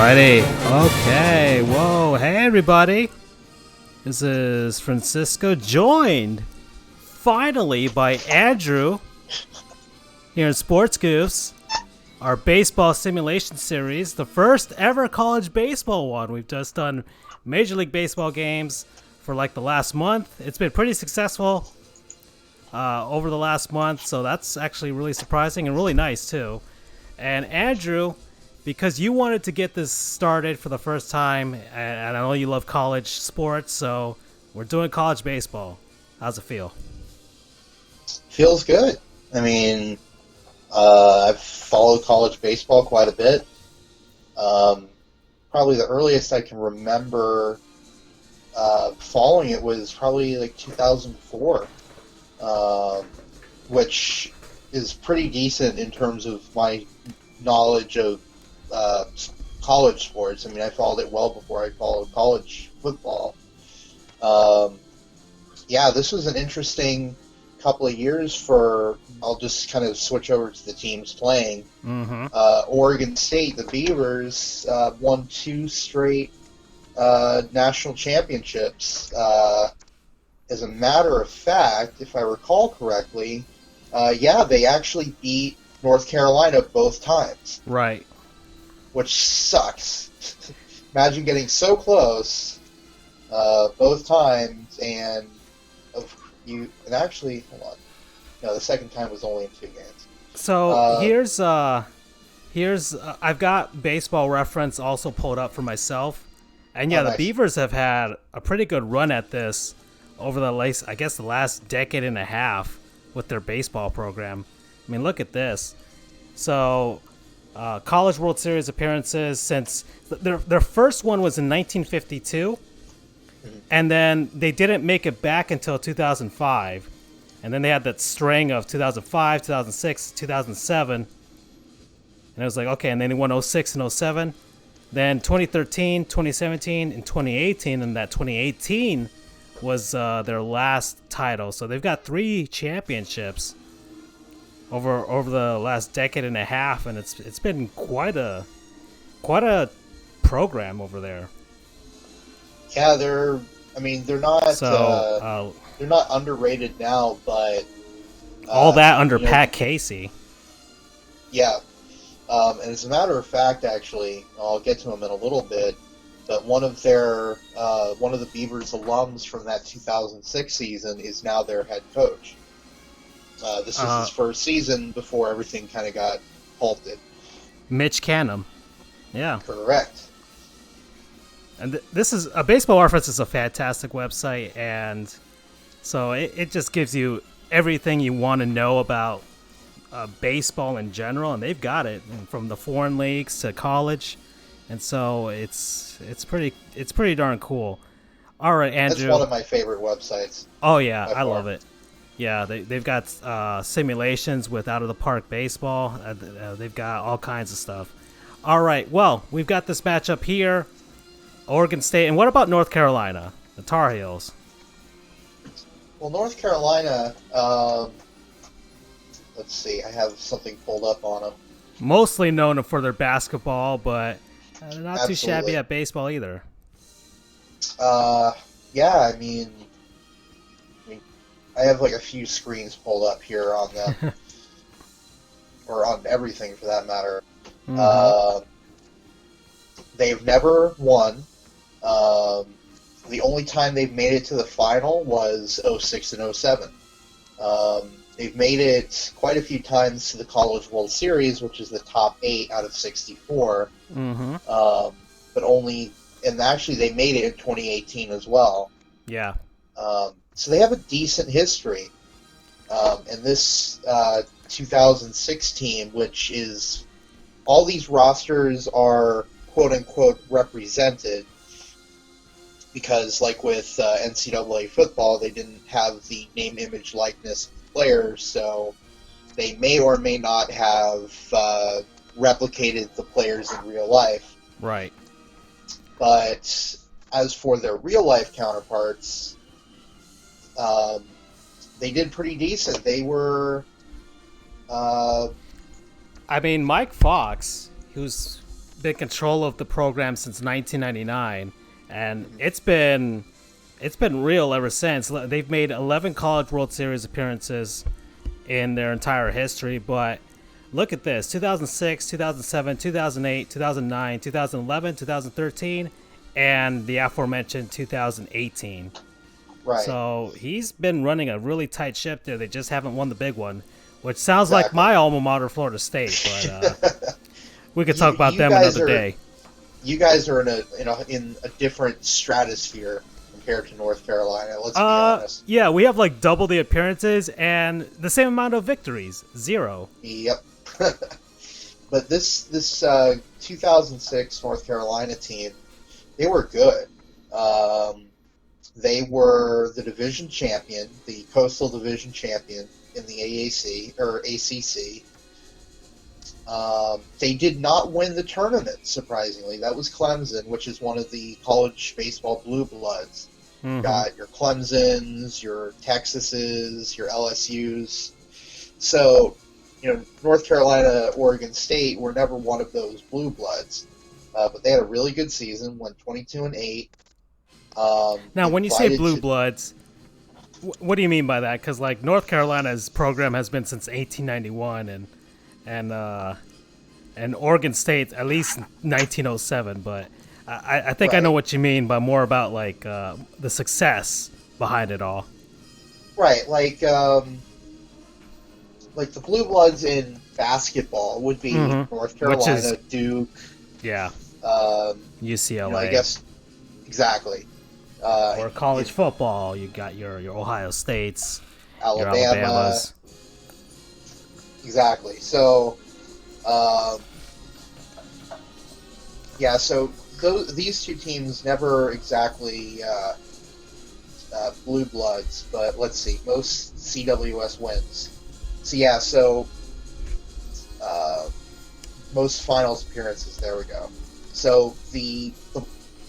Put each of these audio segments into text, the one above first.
Alrighty. Okay. Whoa. Hey, everybody. This is Francisco, joined finally by Andrew here in Sports Goofs, our baseball simulation series, the first ever college baseball one. We've just done Major League Baseball games for like the last month. It's been pretty successful over the last month, so that's actually really surprising and really nice too. And Andrew, because you wanted to get this started for the first time, and I know you love college sports, so we're doing college baseball. How's it feel? Feels good. I mean, I've followed college baseball quite a bit. Probably the earliest I can remember following it was probably like 2004, which is pretty decent in terms of my knowledge of college sports. I mean, I followed it well before I followed college football. Yeah, this was an interesting couple of years for, I'll just kind of switch over to the teams playing. Mm-hmm. Oregon State, the Beavers, won 2 straight national championships. As a matter of fact, if I recall correctly, they actually beat North Carolina both times. Right. Which sucks. Imagine getting so close both times, and actually, hold on. No, the second time was only in 2 games. So here's I've got Baseball Reference also pulled up for myself, and the nice. Beavers have had a pretty good run at this over the last decade and a half with their baseball program. I mean, look at this. So, College World Series appearances since their first one was in 1952, and then they didn't make it back until 2005, and then they had that string of 2005, 2006, 2007, and it was like, okay, and then they won 06 and 07, then 2013, 2017, and 2018, and that 2018 was their last title. So they've got 3 championships over the last decade and a half, and it's been quite a program over there. Yeah, they're not underrated now, but all that under Pat Casey. Yeah, and as a matter of fact, actually, I'll get to him in a little bit. But one of the Beavers alums from that 2006 season is now their head coach. This was his first season before everything kind of got halted. Mitch Canham. Yeah. Correct. And this is a Baseball Reference is a fantastic website, and so it just gives you everything you want to know about baseball in general, and they've got it from the foreign leagues to college, and so it's pretty darn cool. All right, Andrew. That's one of my favorite websites. Oh yeah, I love it. Yeah, they've got simulations with out of the park baseball. They've got all kinds of stuff. All right, well, we've got this matchup here, Oregon State, and what about North Carolina, the Tar Heels? Well, North Carolina, let's see, I have something pulled up on them. Mostly known for their basketball, but they're not Absolutely. too shabby at baseball either. Yeah, I mean, I have like a few screens pulled up here on them, or on everything for that matter. Mm-hmm. They've never won. The only time they've made it to the final was 06 and 07. They've made it quite a few times to the College World Series, which is the top 8 out of 64. Mm-hmm. But only, and actually they made it in 2018 as well. Yeah. So they have a decent history. And this 2006 team, which is, all these rosters are quote-unquote represented, because like with NCAA football, they didn't have the name, image, likeness of players, so they may or may not have replicated the players in real life. Right. But as for their real-life counterparts, they did pretty decent. They were... I mean, Mike Fox, who's been control of the program since 1999, and it's been real ever since. They've made 11 College World Series appearances in their entire history, but look at this: 2006, 2007, 2008, 2009, 2011, 2013, and the aforementioned 2018. Right. So he's been running a really tight ship there. They just haven't won the big one, which sounds like my alma mater, Florida State. But we could talk about them another day. You guys are in a different stratosphere compared to North Carolina. Let's be honest. Yeah, we have like double the appearances and the same amount of victories, 0. Yep. But this 2006 North Carolina team, they were good. They were the division champion, the Coastal Division champion in the AAC or ACC. They did not win the tournament, surprisingly. That was Clemson, which is one of the college baseball blue bloods. Mm-hmm. Got your Clemsons, your Texases, your LSUs. So, North Carolina, Oregon State were never one of those blue bloods. But they had a really good season, went 22-8. Now, when you say blue bloods, what do you mean by that? Because like North Carolina's program has been since 1891, and Oregon State at least 1907. But I think I know what you mean by more about like the success behind it all. Right, like the blue bloods in basketball would be North Carolina, Duke, UCLA. I guess exactly. Or college football, you got your Ohio States, Alabama. Your Alabamas. Exactly. So, so these two teams never exactly blue bloods, but let's see, most CWS wins. So most finals appearances. There we go. So the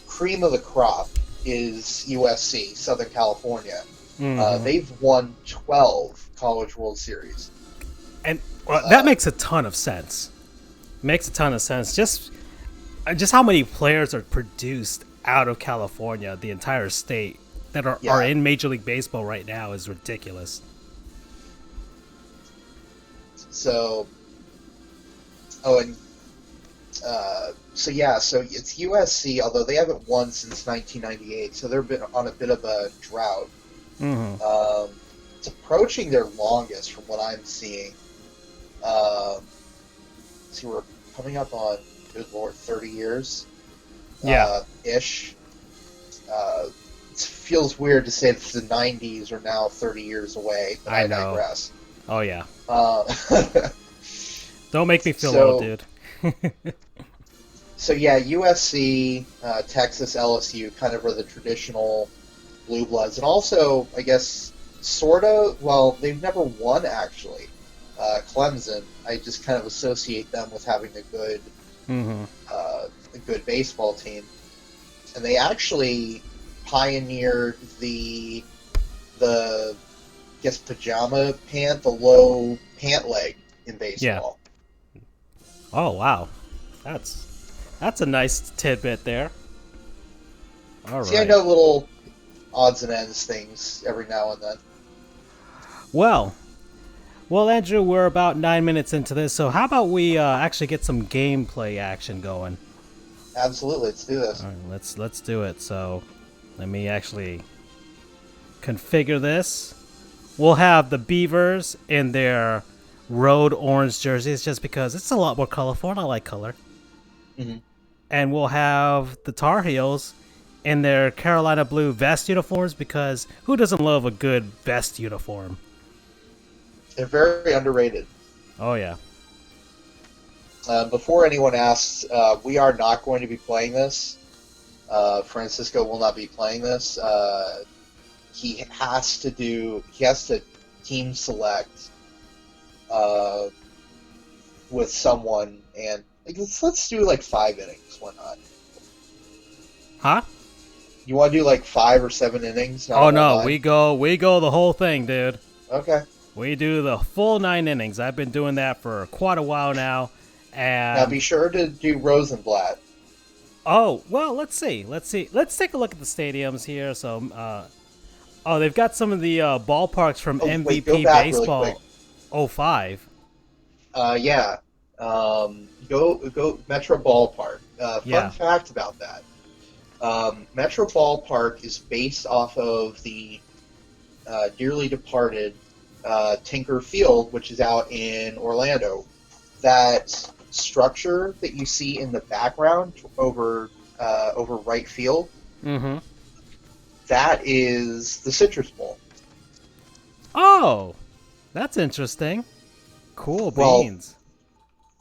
cream of the crop is USC, Southern California. Mm-hmm. They've won 12 College World Series. And that makes a ton of sense. Just how many players are produced out of California, the entire state, that are in Major League Baseball right now is ridiculous. So it's USC, although they haven't won since 1998, so they've been on a bit of a drought. Mm-hmm. It's approaching their longest from what I'm seeing. We're coming up on, good Lord, 30 years? Ish. It feels weird to say that the 90s are now 30 years away, but I digress. Oh, yeah. Don't make me feel old, dude. So, USC, Texas, LSU kind of are the traditional blue bloods. And also, I guess, sort of, well, they've never won, actually. Clemson, I just kind of associate them with having a good baseball team. And they actually pioneered the pajama pant, the low pant leg in baseball. Yeah. Oh, wow. That's a nice tidbit there. All right. See, I know little odds and ends things every now and then. Well, Andrew, we're about 9 minutes into this, so how about we actually get some gameplay action going? Absolutely, let's do this. All right, let's do it. So, let me actually configure this. We'll have the Beavers in their road orange jerseys, just because it's a lot more colorful, and I like color. Mm-hmm. And we'll have the Tar Heels in their Carolina blue vest uniforms, because who doesn't love a good vest uniform? They're very underrated. Oh, yeah. Before anyone asks, we are not going to be playing this. Francisco will not be playing this. He has to team select with someone, and let's do like 5 innings. Why not? Huh? You want to do like 5 or 7 innings? Oh no, we go the whole thing, dude. Okay. We do the full 9 innings. I've been doing that for quite a while now, Now And be sure to do Rosenblatt. oh well, let's see. Let's take a look at the stadiums here. So, oh, they've got some of the ballparks from Oh, wait, go MVP back really quick. Baseball '05. Yeah. Go Metro Ballpark. Fun Yeah. fact about that. Metro Ballpark is based off of the dearly departed Tinker Field, which is out in Orlando. That structure that you see in the background over right field, Mm-hmm. that is the Citrus Bowl. Oh, that's interesting. Cool Well, beans.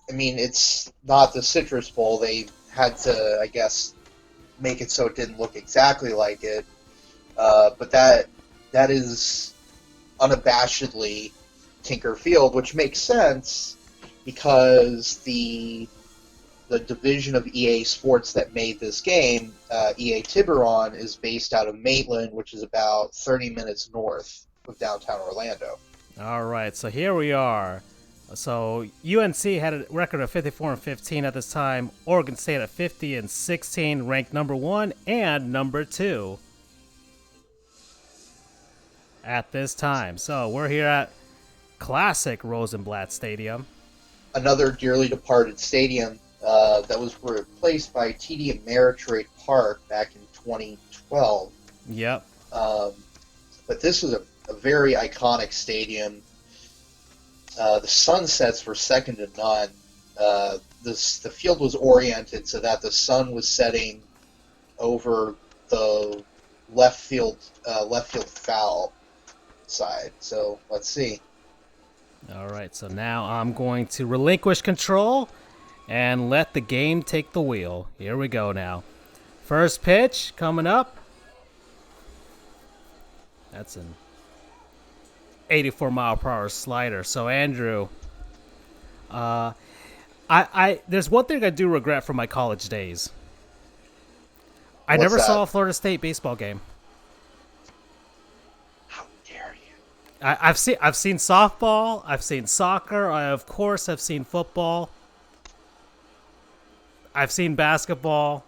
I mean, it's not the Citrus Bowl. They had to, I guess, make it so it didn't look exactly like it. But that is unabashedly Tinker Field, which makes sense because the division of EA Sports that made this game, EA Tiburon, is based out of Maitland, which is about 30 minutes north of downtown Orlando. All right, so here we are. So UNC had a record of 54-15 at this time. Oregon State at 50-16, ranked number 1 and number 2 at this time. So we're here at classic Rosenblatt Stadium. Another dearly departed stadium that was replaced by TD Ameritrade Park back in 2012. Yep. But this was a very iconic stadium. The sunsets were second to none. The field was oriented so that the sun was setting over the left field foul side. So let's see. All right, so now I'm going to relinquish control and let the game take the wheel. Here we go now. First pitch coming up. That's an 84-mile-per-hour slider. So, Andrew, I there's one thing I do regret from my college days. I What's never that? saw a Florida State baseball game. How dare you? I've seen softball. I've seen soccer. Of course, I've seen football. I've seen basketball,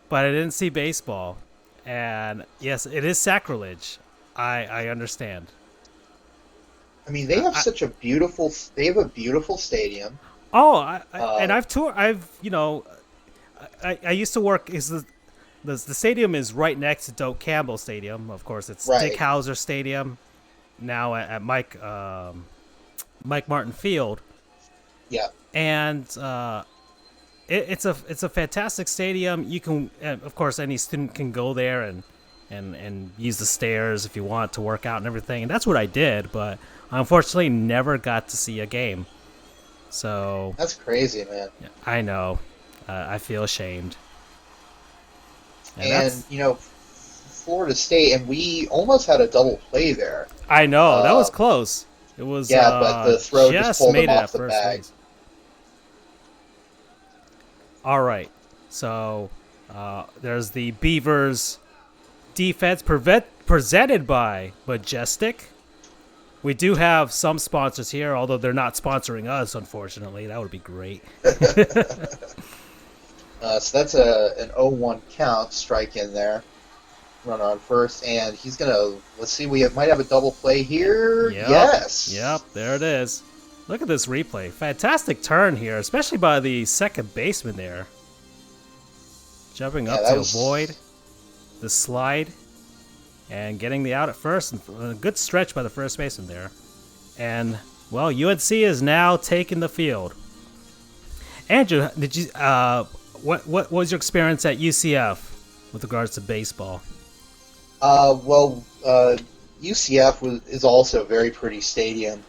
but I didn't see baseball. And yes, it is sacrilege. I understand. I mean, they have a beautiful stadium. Oh, and I've toured. I used to work. The stadium is right next to Doak Campbell Stadium. Of course, it's Right. Dick Hauser Stadium. Now at Mike Martin Field, Yeah. and it's a fantastic stadium. You can, of course, any student can go there and use the stairs if you want to work out and everything. And that's what I did, but I unfortunately never got to see a game. So That's crazy, man. I know, I feel ashamed. And Florida State, and we almost had a double play there. I know that was close. It was but the throw just pulled made him it off at the first bag. base. All right, so there's the Beavers defense presented by Majestic. We do have some sponsors here, although they're not sponsoring us, unfortunately. That would be great. So that's an 0-1 count, strike in there. Run on first, and he's going to, let's see, might have a double play here. Yep. Yes. Yep, there it is. Look at this replay. Fantastic turn here, especially by the second baseman there. Jumping up to avoid the slide and getting the out at first. And a good stretch by the first baseman there. And, well, UNC is now taking the field. Andrew, did you what was your experience at UCF with regards to baseball? UCF is also a very pretty stadium.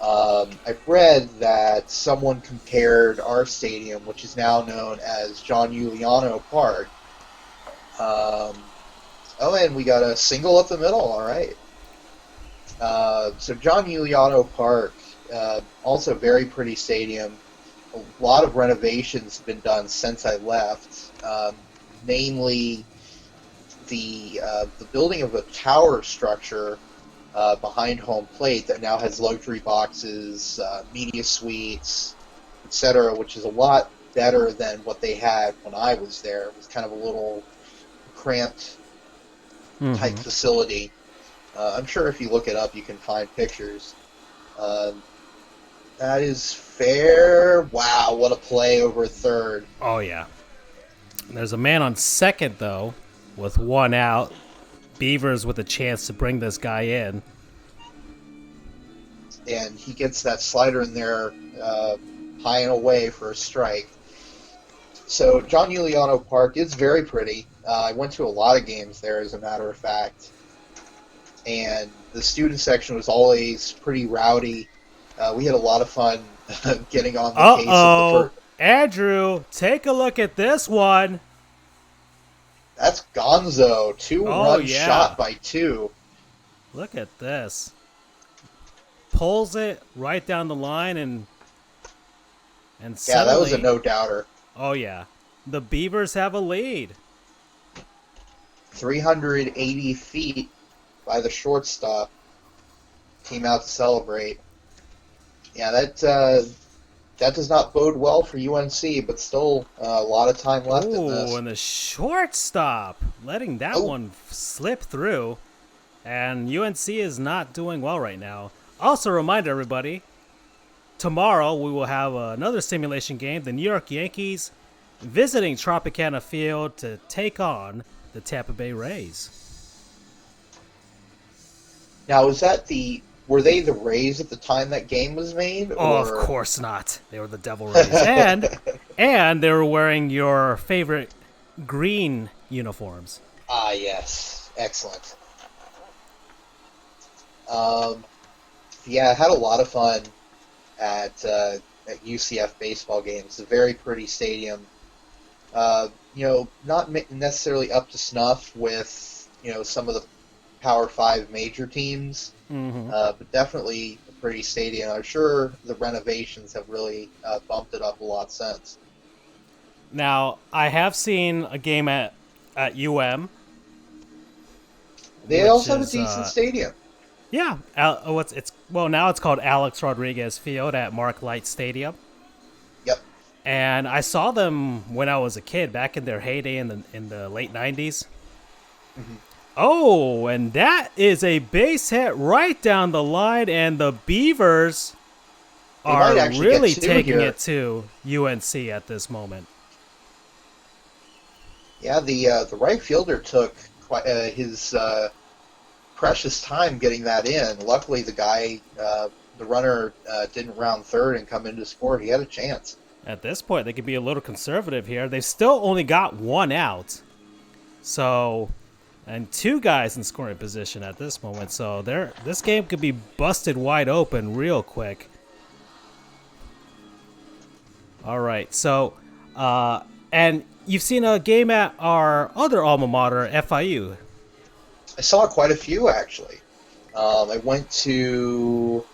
I've read that someone compared our stadium, which is now known as John Giuliano Park. And we got a single up the middle. All right. So John Giuliano Park, also a very pretty stadium. A lot of renovations have been done since I left, namely the building of a tower structure behind home plate that now has luxury boxes, media suites, etc., which is a lot better than what they had when I was there. It was kind of a little cramped type facility. I'm sure if you look it up, you can find pictures. That is fair. Wow, what a play over third. Oh, yeah. There's a man on second, though, with one out. Beavers with a chance to bring this guy in. And he gets that slider in there high and away for a strike. So John Juliano Park is very pretty. I went to a lot of games there, as a matter of fact. And the student section was always pretty rowdy. We had a lot of fun getting on the case of the first. Andrew, take a look at this one. That's Gonzo. Two-run shot by two. Look at this. Pulls it right down the line and yeah, that was a no-doubter. Oh, yeah. The Beavers have a lead. 380 feet by the shortstop. Came out to celebrate. Yeah, that does not bode well for UNC, but still a lot of time left in this. Oh, and the shortstop letting that one slip through. And UNC is not doing well right now. Also, remind everybody, tomorrow we will have another simulation game. The New York Yankees visiting Tropicana Field to take on the Tampa Bay Rays. Now, were they the Rays at the time that game was made? Oh, of course not. They were the Devil Rays. and they were wearing your favorite green uniforms. Ah, yes. Excellent. Yeah, I had a lot of fun at UCF baseball games. It's a very pretty stadium. Not necessarily up to snuff with, some of the Power 5 major teams, but definitely a pretty stadium. I'm sure the renovations have really bumped it up a lot since. Now, I have seen a game at UM. They also have a decent stadium. Yeah, now it's called Alex Rodriguez Field at Mark Light Stadium. Yep. And I saw them when I was a kid, back in their heyday in the late 90s. Mm-hmm. Oh, and that is a base hit right down the line, and the Beavers are really taking it to UNC at this moment. Yeah, the right fielder took quite his precious time getting that in. Luckily, the runner didn't round third and come in to score. He had a chance. At this point, they could be a little conservative here. They've still only got one out. And two guys in scoring position at this moment. So this game could be busted wide open real quick. All right. So, and you've seen a game at our other alma mater, FIU. I saw quite a few, actually. I went to,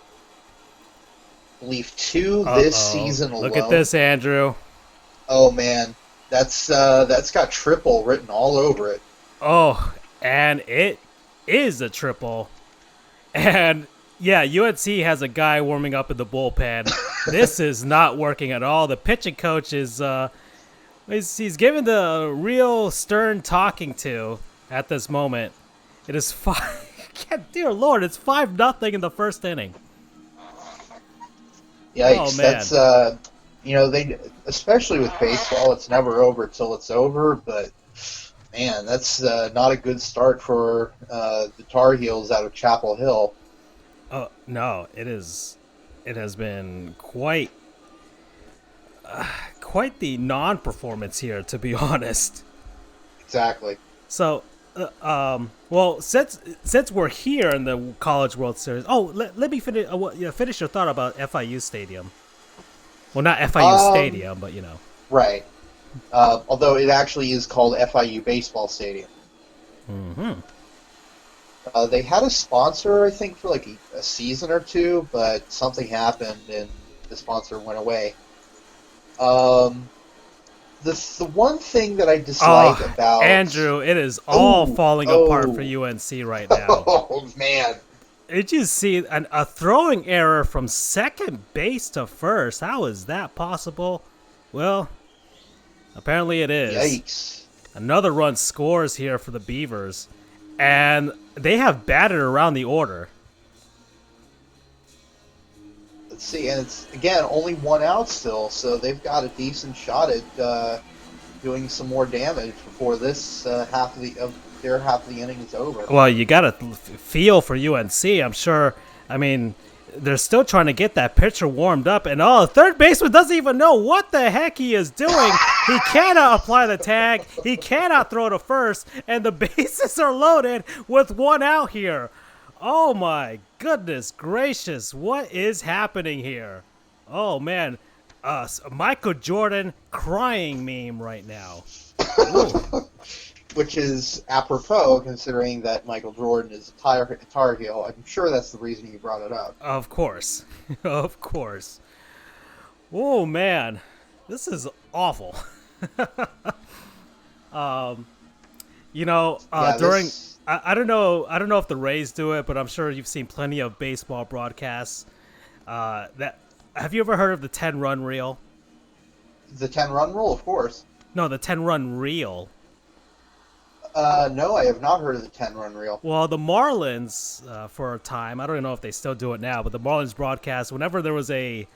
I believe, two this season alone. Look at this, Andrew. Oh, man. That's got triple written all over it. Oh, and it is a triple. And, yeah, UNC has a guy warming up in the bullpen. This is not working at all. The pitching coach is he's given the real stern talking to at this moment. It is dear Lord, it's 5-0 in the first inning. Yikes! Oh, man. That's they, especially with baseball, it's never over till it's over. But man, that's not a good start for the Tar Heels out of Chapel Hill. Oh no, it is. It has been quite the non-performance here, to be honest. Exactly. So. Well, since we're here in the College World Series, let me finish. Finish your thought about FIU Stadium. Well, not FIU Stadium, but Right. Although it actually is called FIU Baseball Stadium. Mm-hmm. They had a sponsor, I think, for like a season or two, but something happened and the sponsor went away. The one thing that I dislike about Andrew, it is all falling apart for UNC right now. Oh man, Did you see a throwing error from second base to first? How is that possible? Well, apparently it is. Yikes. Another run scores here for the Beavers, and they have batted around the order. Let's see, and it's, again, only one out still, so they've got a decent shot at doing some more damage before this half of the inning is over. Well, you got to feel for UNC. I'm sure. I mean, they're still trying to get that pitcher warmed up, and the third baseman doesn't even know what the heck he is doing. He cannot apply the tag. He cannot throw to first, and the bases are loaded with one out here. Oh my goodness gracious, what is happening here? Oh man, Michael Jordan crying meme right now. Which is apropos, considering that Michael Jordan is a Tar Heel. I'm sure that's the reason you brought it up. Of course. Of course. Oh, man. This is awful. During... I don't know if the Rays do it, but I'm sure you've seen plenty of baseball broadcasts. Have you ever heard of the 10-run reel? The 10-run rule, of course. No, the 10-run reel. No, I have not heard of the 10-run reel. Well, the Marlins, for a time, I don't know if they still do it now, but the Marlins broadcast, whenever there was a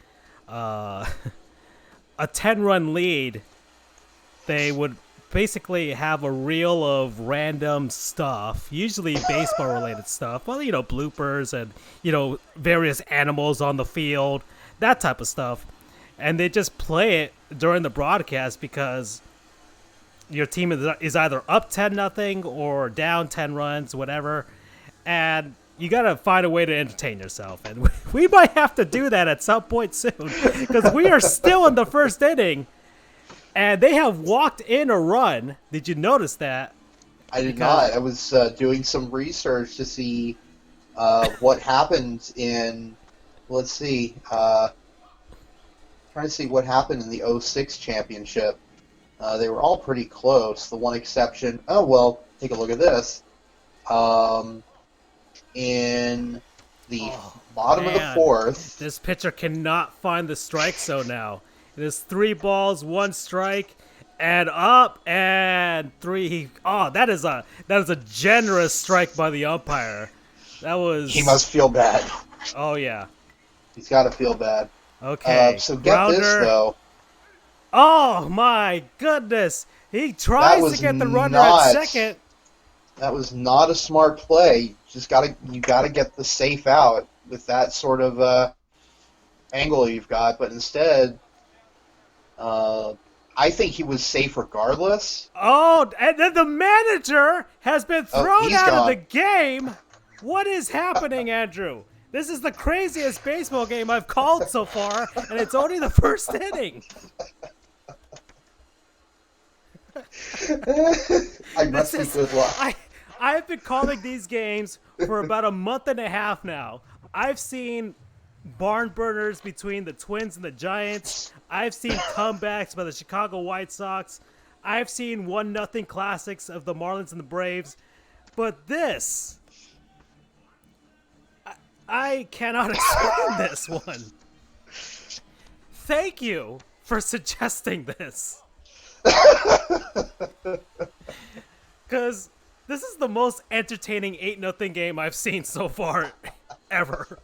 10-run lead, they would basically have a reel of random stuff, usually baseball-related stuff. Well, bloopers and, various animals on the field, that type of stuff. And they just play it during the broadcast because your team is either up 10-0 or down 10 runs, whatever, and you got to find a way to entertain yourself. And we might have to do that at some point soon because we are still in the first inning, and they have walked in a run. Did you notice that? I did not. I was doing some research to see what happened in, let's see, trying to see what happened in the 06 championship. They were all pretty close. The one exception, take a look at this. In the bottom of the fourth. This pitcher cannot find the strike zone now. It is 3 balls, 1 strike, and up, and 3. Oh, that is a generous strike by the umpire. That was... He must feel bad. Oh, yeah. He's got to feel bad. Okay. So get this, though. Oh my goodness! He tries to get the runner at second. That was not a smart play. You gotta get the safe out with that sort of angle you've got. But instead, I think he was safe regardless. Oh, and then the manager has been thrown out of the game. What is happening, Andrew? This is the craziest baseball game I've called so far, and it's only the first inning. I must be good luck. I've been calling these games for about a month and a half now. I've seen barn burners between the Twins and the Giants. I've seen comebacks by the Chicago White Sox. I've seen 1-0 classics of the Marlins and the Braves. But this, I cannot explain this one. Thank you for suggesting this. Because this is the most entertaining 8-0 game I've seen so far ever.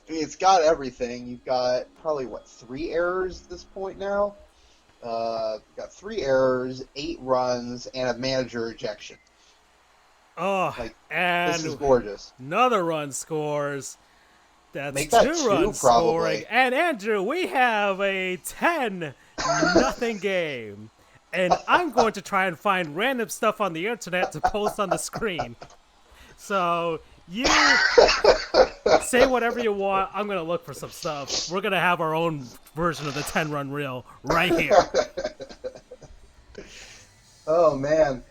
I mean, it's got everything. You've got probably, 3 errors at this point now? Got 3 errors, 8 runs, and a manager ejection. Oh, and this is gorgeous. Another run scores. That's Make that 2 runs probably. Scoring. And Andrew, we have a 10-0 game. And I'm going to try and find random stuff on the internet to post on the screen. So you say whatever you want. I'm going to look for some stuff. We're going to have our own version of the 10-run reel right here. Oh, man.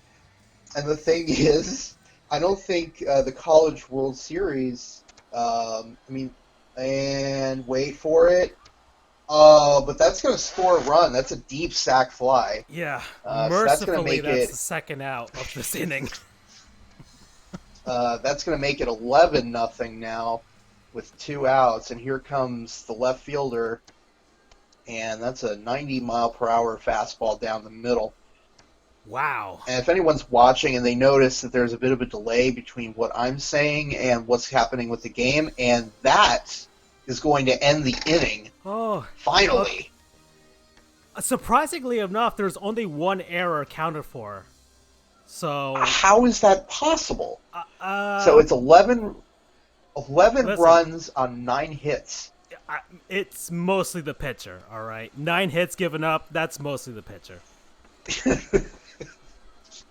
And the thing is, I don't think the College World Series, and wait for it. But that's going to score a run. That's a deep sac fly. Yeah, so mercifully, that's the second out of this inning. That's going to make it 11-0 now with 2 outs. And here comes the left fielder, and that's a 90-mile-per-hour fastball down the middle. Wow. And if anyone's watching and they notice that there's a bit of a delay between what I'm saying and what's happening with the game, and that is going to end the inning. Oh, finally. Surprisingly enough, there's only one error accounted for. So how is that possible? So it's 11 runs on 9 hits. It's mostly the pitcher, all right? 9 hits given up, that's mostly the pitcher.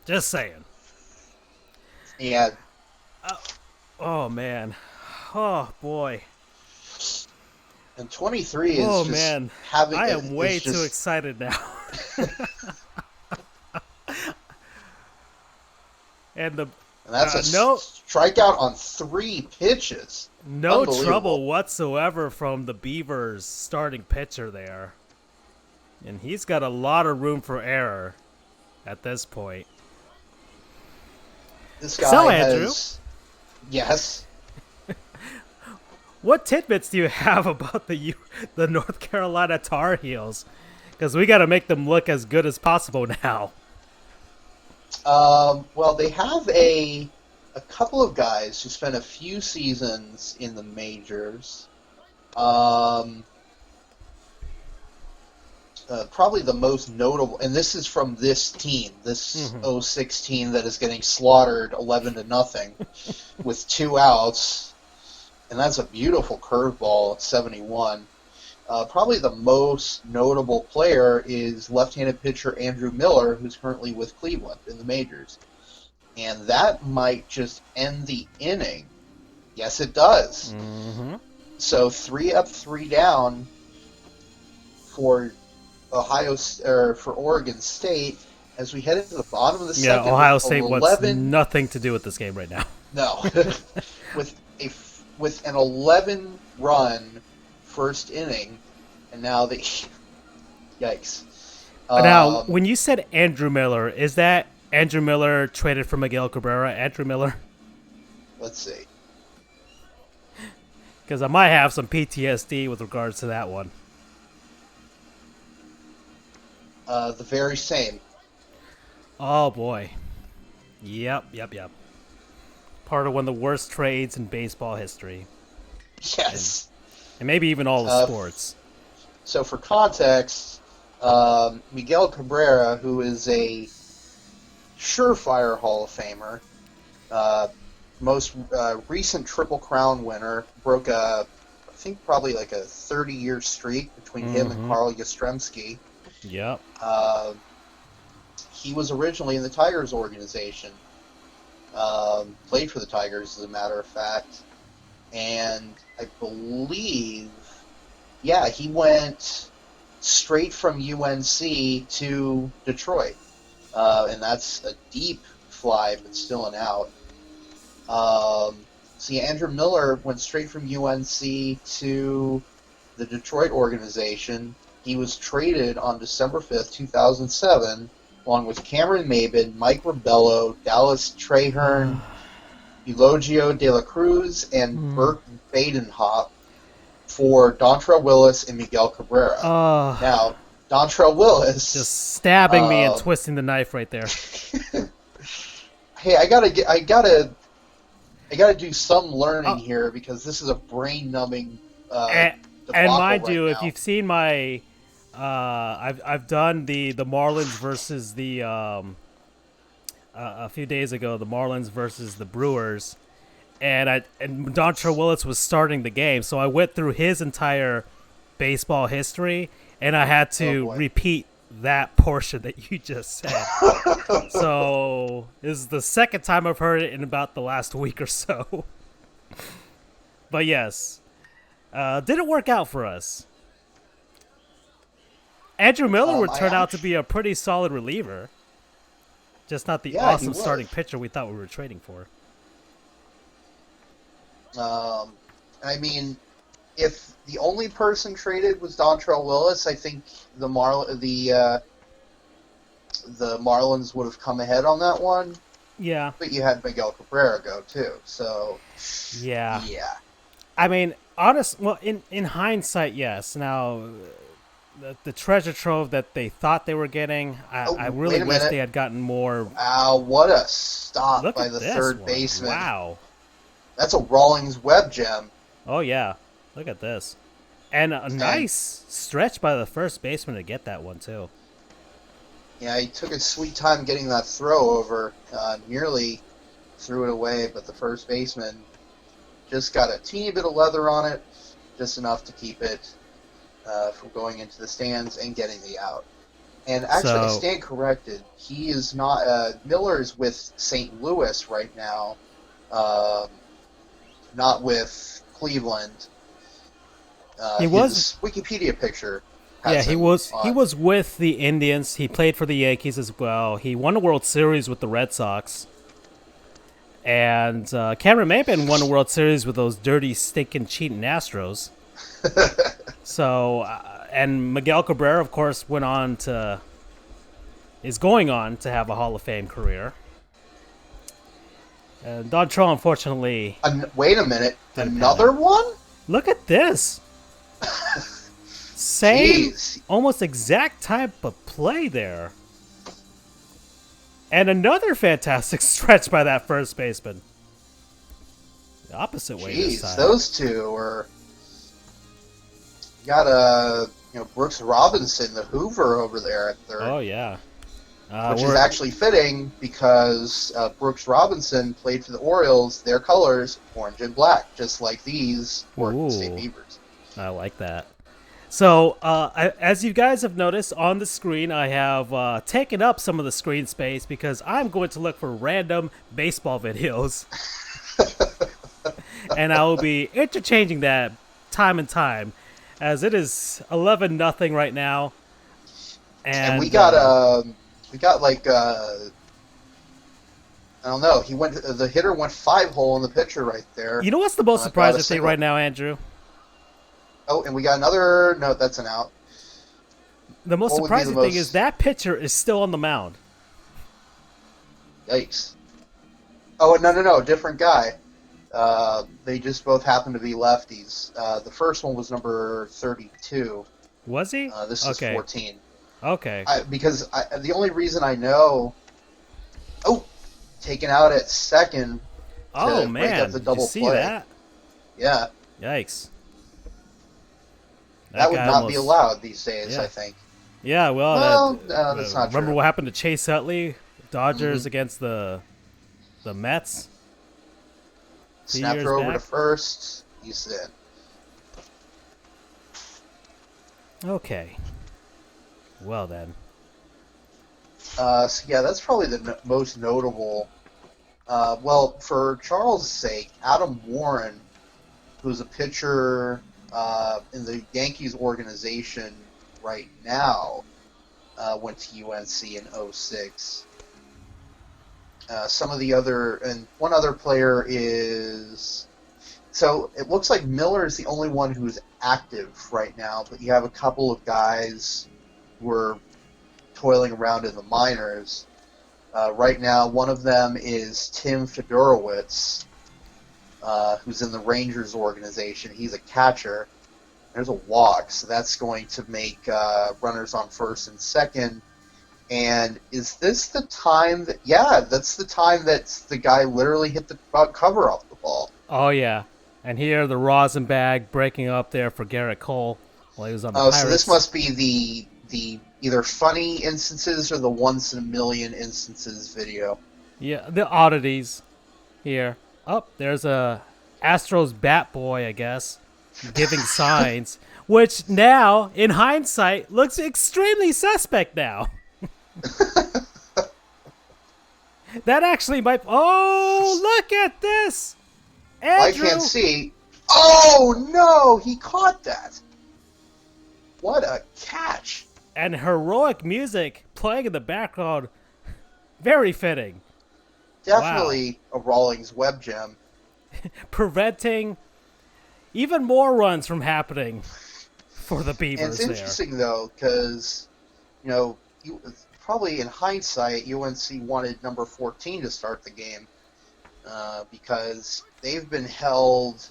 Just saying. Yeah. Oh, man. Oh, boy. And 23 is just man. having... I am way too excited now. And that's a strikeout on 3 pitches. No trouble whatsoever from the Beavers starting pitcher there. And he's got a lot of room for error at this point. This guy Andrew. Yes. What tidbits do you have about the North Carolina Tar Heels? Because we got to make them look as good as possible now. Well, they have a couple of guys who spent a few seasons in the majors. Probably the most notable, and this is from this team, this 06 team that is getting slaughtered 11-0 with 2 outs, and that's a beautiful curveball at 71. Probably the most notable player is left-handed pitcher Andrew Miller, who's currently with Cleveland in the majors. And that might just end the inning. Yes, it does. Mm-hmm. So 3 up, 3 down for for Oregon State as we head into the bottom of the second. Yeah, Ohio State wants nothing to do with this game right now. No, with an 11-run first inning, and now yikes. Now, when you said Andrew Miller, is that Andrew Miller traded for Miguel Cabrera? Andrew Miller? Let's see. Because I might have some PTSD with regards to that one. The very same. Oh, boy. Yep. Part of one of the worst trades in baseball history. Yes. And maybe even all the sports. So for context, Miguel Cabrera, who is a surefire Hall of Famer, most recent Triple Crown winner, broke I think probably like a 30-year streak between him and Carl Yastrzemski. Yep. He was originally in the Tigers organization. Played for the Tigers, as a matter of fact. And I believe, he went straight from UNC to Detroit. And that's a deep fly, but still an out. Andrew Miller went straight from UNC to the Detroit organization. He was traded on December 5th, 2007, along with Cameron Maben, Mike Rabello, Dallas Traherne, Eulogio De La Cruz, and Burt Badenhop for Dontrell Willis and Miguel Cabrera. Now, Dontrell Willis... Just stabbing me and twisting the knife right there. Hey, I gotta do some learning here because this is a brain-numbing and mind you, right if now. you've seen my... I've done the Marlins versus the a few days ago, the Marlins versus the Brewers, and Dontrell Willis was starting the game, so I went through his entire baseball history, and I had to repeat that portion that you just said. So this is the second time I've heard it in about the last week or so. But yes, didn't work out for us. Andrew Miller would turn out to be a pretty solid reliever. Just not the awesome starting pitcher we thought we were trading for. I mean, if the only person traded was Dontrell Willis, I think the Marlins would have come ahead on that one. Yeah. but you had Miguel Cabrera go too. So, Yeah. yeah. I mean, well, in hindsight, yes. Now, the treasure trove that they thought they were getting, I Oh, really wait a wish they minute. had gotten more. Wow, what a stop Look by at the this third one. baseman. Wow. That's a Rawlings Webb gem. Oh, yeah. Look at this. And a And nice stretch by the first baseman to get that one, too. yeah, he took his sweet time getting that throw over. Nearly threw it away, but the first baseman just got a teeny bit of leather on it, just enough to keep it from going into the stands and getting the out. And actually, I So, stand corrected. He is not. Miller is with St. Louis right now, um, not with Cleveland. he was. His Wikipedia picture Yeah, has he him was he on. was with the Indians. He played for the Yankees as well. He won a World Series with the Red Sox. And Cameron Maybin won a World Series with those dirty, stinking, cheating Astros. So, and Miguel Cabrera, of course, is going on to have a Hall of Fame career. And Dontrell, unfortunately, Wait a minute, didn't pan another out. one? Look at this. Same, Jeez. almost exact type of play there. And another fantastic stretch by that first baseman. The opposite way this Jeez, time. those two are. You got Brooks Robinson, the Hoover over there at third, Oh, yeah. which is actually fitting because Brooks Robinson played for the Orioles. Their colors, orange and black, just like these Oregon State Ooh. Beavers. I like that. So, as you guys have noticed on the screen, I have taken up some of the screen space because I'm going to look for random baseball videos. And I will be interchanging that time and time, as it is 11-0 right now. And we got like I don't know. The hitter went 5-hole in the pitcher right there. You know what's the most Got a surprising thing single. right now, Andrew? Oh, and we got another. No, that's an out. The most What would be the surprising thing most- is that pitcher is still on the mound. Yikes. Oh, no, different guy. They just both happen to be lefties. The first one was number 32. Was he? This is 14. Okay. Because the only reason I know... Oh! Taken out at second Oh, to break man. up the Did double you see play. that? Yeah. Yikes. That would guy not be almost- allowed these days, Yeah. I think. Yeah, well, Well, no, that's not remember true. what happened to Chase Utley? Dodgers Mhm. against the Mets? Snapped years her over back. to first. He's in. Okay. Well, then. So yeah, that's probably the most notable. Well, for Charles' sake, Adam Warren, who's a pitcher in the Yankees organization right now, went to UNC in 06. Some of the other, and one other player is, so it looks like Miller is the only one who's active right now, but you have a couple of guys who are toiling around in the minors. Right now, one of them is Tim Fedorowicz, who's in the Rangers organization. He's a catcher. There's a walk, so that's going to make runners on first and second. And is this the time that... Yeah, that's the time that the guy literally hit the cover off the ball. Oh, yeah. And here, the rosin bag breaking up there for Garrett Cole while he was on the Oh, Pirates. so this must be the either funny instances or the once-in-a-million instances video. Yeah, the oddities here. Oh, there's a Astros bat boy, I guess, giving signs, which now, in hindsight, looks extremely suspect now. That actually might... Oh, look at this! Andrew! I can't see. Oh, no! He caught that! What a catch! And heroic music playing in the background. Very fitting. Definitely a Rawlings Webb gem. Preventing even more runs from happening for the And Beavers it's there. interesting, though, because, probably in hindsight, UNC wanted number 14 to start the game because they've been held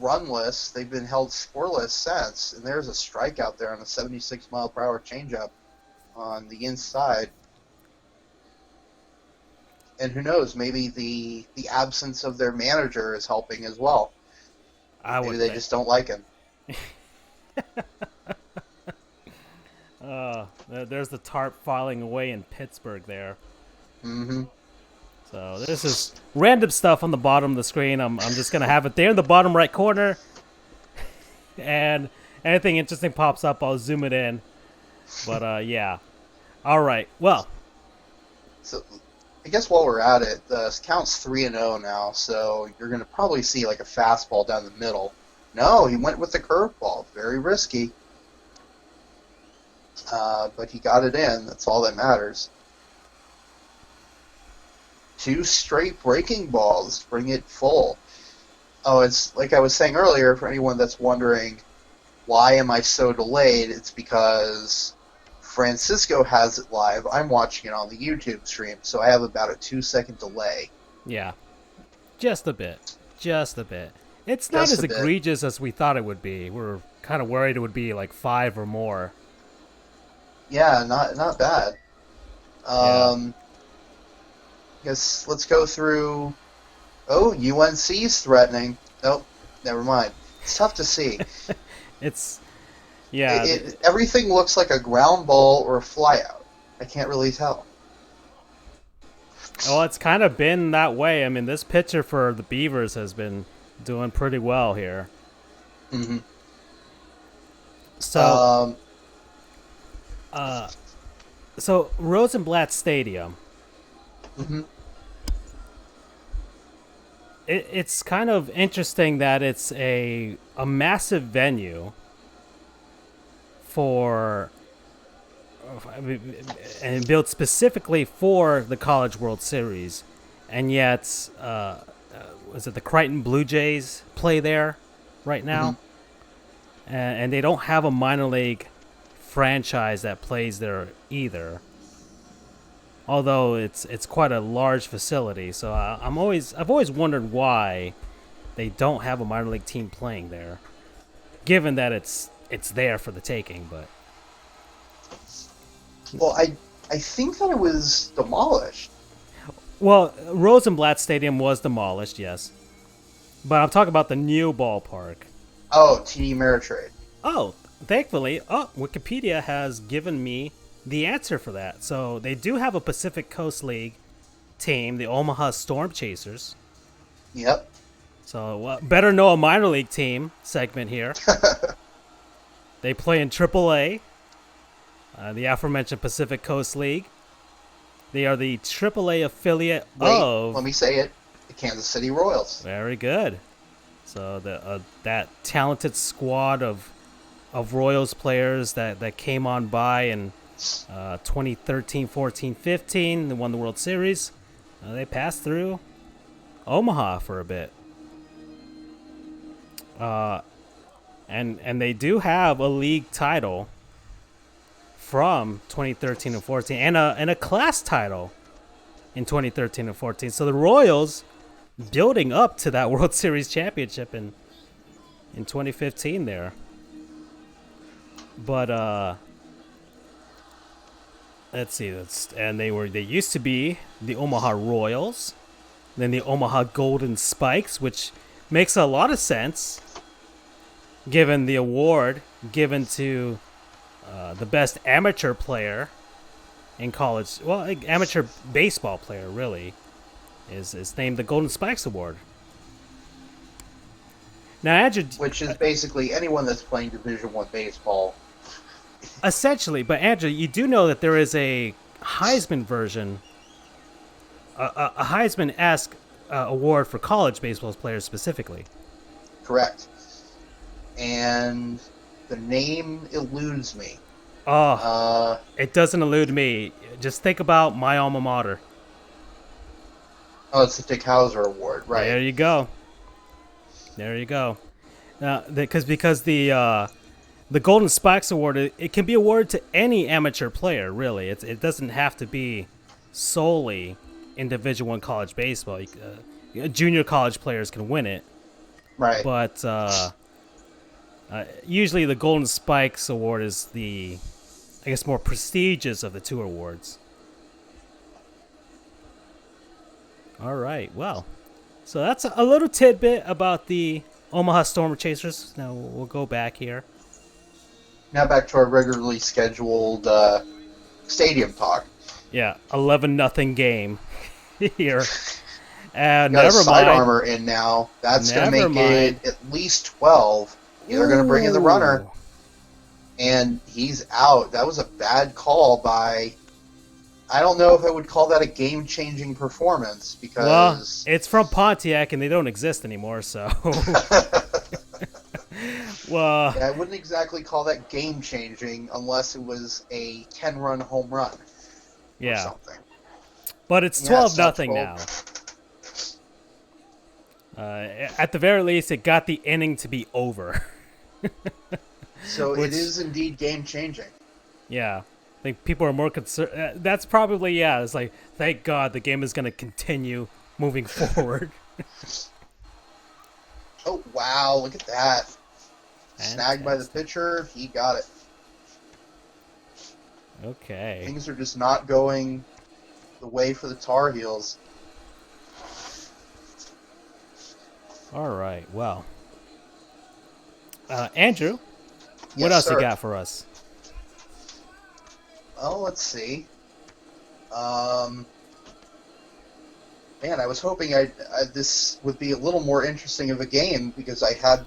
runless, they've been held scoreless since, and there's a strikeout there on a 76-mile-per-hour changeup on the inside. And who knows, maybe the absence of their manager is helping as well. Maybe they just don't like him. There's the tarp filing away in Pittsburgh there. Mm-hmm. So this is random stuff on the bottom of the screen. I'm just going to have it there in the bottom right corner. And anything interesting pops up, I'll zoom it in. But, yeah. All right. Well. So I guess while we're at it, the count's 3-0 now, so you're going to probably see like a fastball down the middle. No, he went with the curveball. Very risky. But he got it in. That's all that matters. 2 straight breaking balls. Bring it full. Oh, it's like I was saying earlier, for anyone that's wondering, why am I so delayed? It's because Francisco has it live. I'm watching it on the YouTube stream, so I have about a 2-second delay. Yeah. Just a bit. Just a bit. It's not as egregious as we thought it would be. We were kind of worried it would be like 5 or more. Yeah, not bad. I guess let's go through. Oh, UNC's threatening. Nope, never mind. It's tough to see. Everything looks like a ground ball or a flyout. I can't really tell. Well, it's kind of been that way. I mean, this pitcher for the Beavers has been doing pretty well here. Mm-hmm. So Rosenblatt Stadium. Mm-hmm. It's kind of interesting that it's a massive venue and built specifically for the College World Series, and yet was it the Crichton Blue Jays play there right now? Mm-hmm. And they don't have a minor league franchise that plays there either. Although it's quite a large facility, so I've always wondered why they don't have a minor league team playing there, given that it's there for the taking. But well, I think that it was demolished. Well, Rosenblatt Stadium was demolished, yes, but I'm talking about the new ballpark. Oh, TD Ameritrade. Oh, thankfully, Wikipedia has given me the answer for that. So they do have a Pacific Coast League team, the Omaha Storm Chasers. Yep. So better know a minor league team segment here. They play in AAA, the aforementioned Pacific Coast League. They are the AAA affiliate of... let me say it. The Kansas City Royals. Very good. So that talented squad of Royals players that came on by in 2013, 14, 15, they won the World Series. They passed through Omaha for a bit. And they do have a league title from 2013 and 14 and a class title in 2013 and 14. So the Royals building up to that World Series championship in 2015 there. But let's see. They used to be the Omaha Royals, then the Omaha Golden Spikes, which makes a lot of sense given the award given to the best amateur player in college. Well, amateur baseball player really is named the Golden Spikes Award. Now, Andrew, which is basically anyone that's playing Division I baseball. Essentially, but Andrew, you do know that there is a Heisman version, a Heisman-esque award for college baseball players specifically. Correct. And the name eludes me. It doesn't elude me. Just think about my alma mater. Oh, it's the Dick Hauser Award, right? There you go. Because the the Golden Spikes Award, it can be awarded to any amateur player, really. It doesn't have to be solely in Division I college baseball. Junior college players can win it. Right. But usually the Golden Spikes Award is the, I guess, more prestigious of the two awards. All right, well, so that's a little tidbit about the Omaha Storm Chasers. Now we'll go back here. Now back to our regularly scheduled stadium talk. Yeah, 11-0 game here. Got Never a side mind. armor in now. That's going to Never make it at least 12. They're going to bring in the runner, Ooh. and he's out. That was a bad call by... I don't know if I would call that a game-changing performance, because... Well, it's from Pontiac, and they don't exist anymore, so... Well, I wouldn't exactly call that game-changing unless it was a 10-run home run or yeah. something. But it's Yeah, it's 12-0 not now. At the very least, it got the inning to be over. So it is indeed game-changing. Yeah. I think people are more concerned. That's probably, yeah, it's like, thank God the game is going to continue moving forward. Oh, wow, look at that. Fantastic. Snagged by the pitcher, he got it. Okay. Things are just not going the way for the Tar Heels. All right, well. Andrew, what Yes, else sir. you got for us? Oh, let's see. Man, I was hoping this would be a little more interesting of a game, because I kind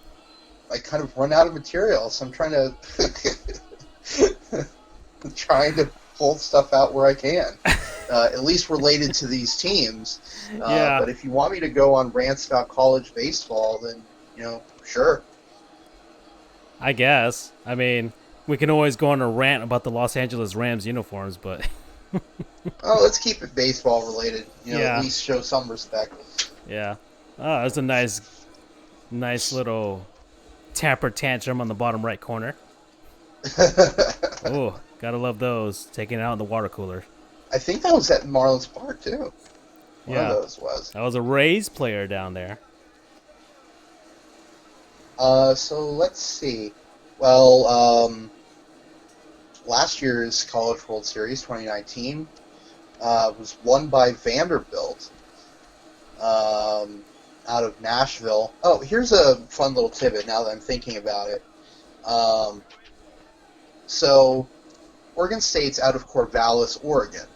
of run out of material, so I'm trying to pull stuff out where I can, at least related to these teams. Yeah. But if you want me to go on rants about college baseball, then sure. I guess. I mean, we can always go on a rant about the Los Angeles Rams uniforms, but... Oh, let's keep it baseball related. Yeah. At least show some respect. Yeah. Oh, that's a nice little temper tantrum on the bottom right corner. Oh, gotta love those. Taking it out in the water cooler. I think that was at Marlins Park, too. One Yeah. of those was. That was a Rays player down there. So let's see. Well, last year's College World Series, 2019, was won by Vanderbilt out of Nashville. Oh, here's a fun little tidbit now that I'm thinking about it. So, Oregon State's out of Corvallis, Oregon.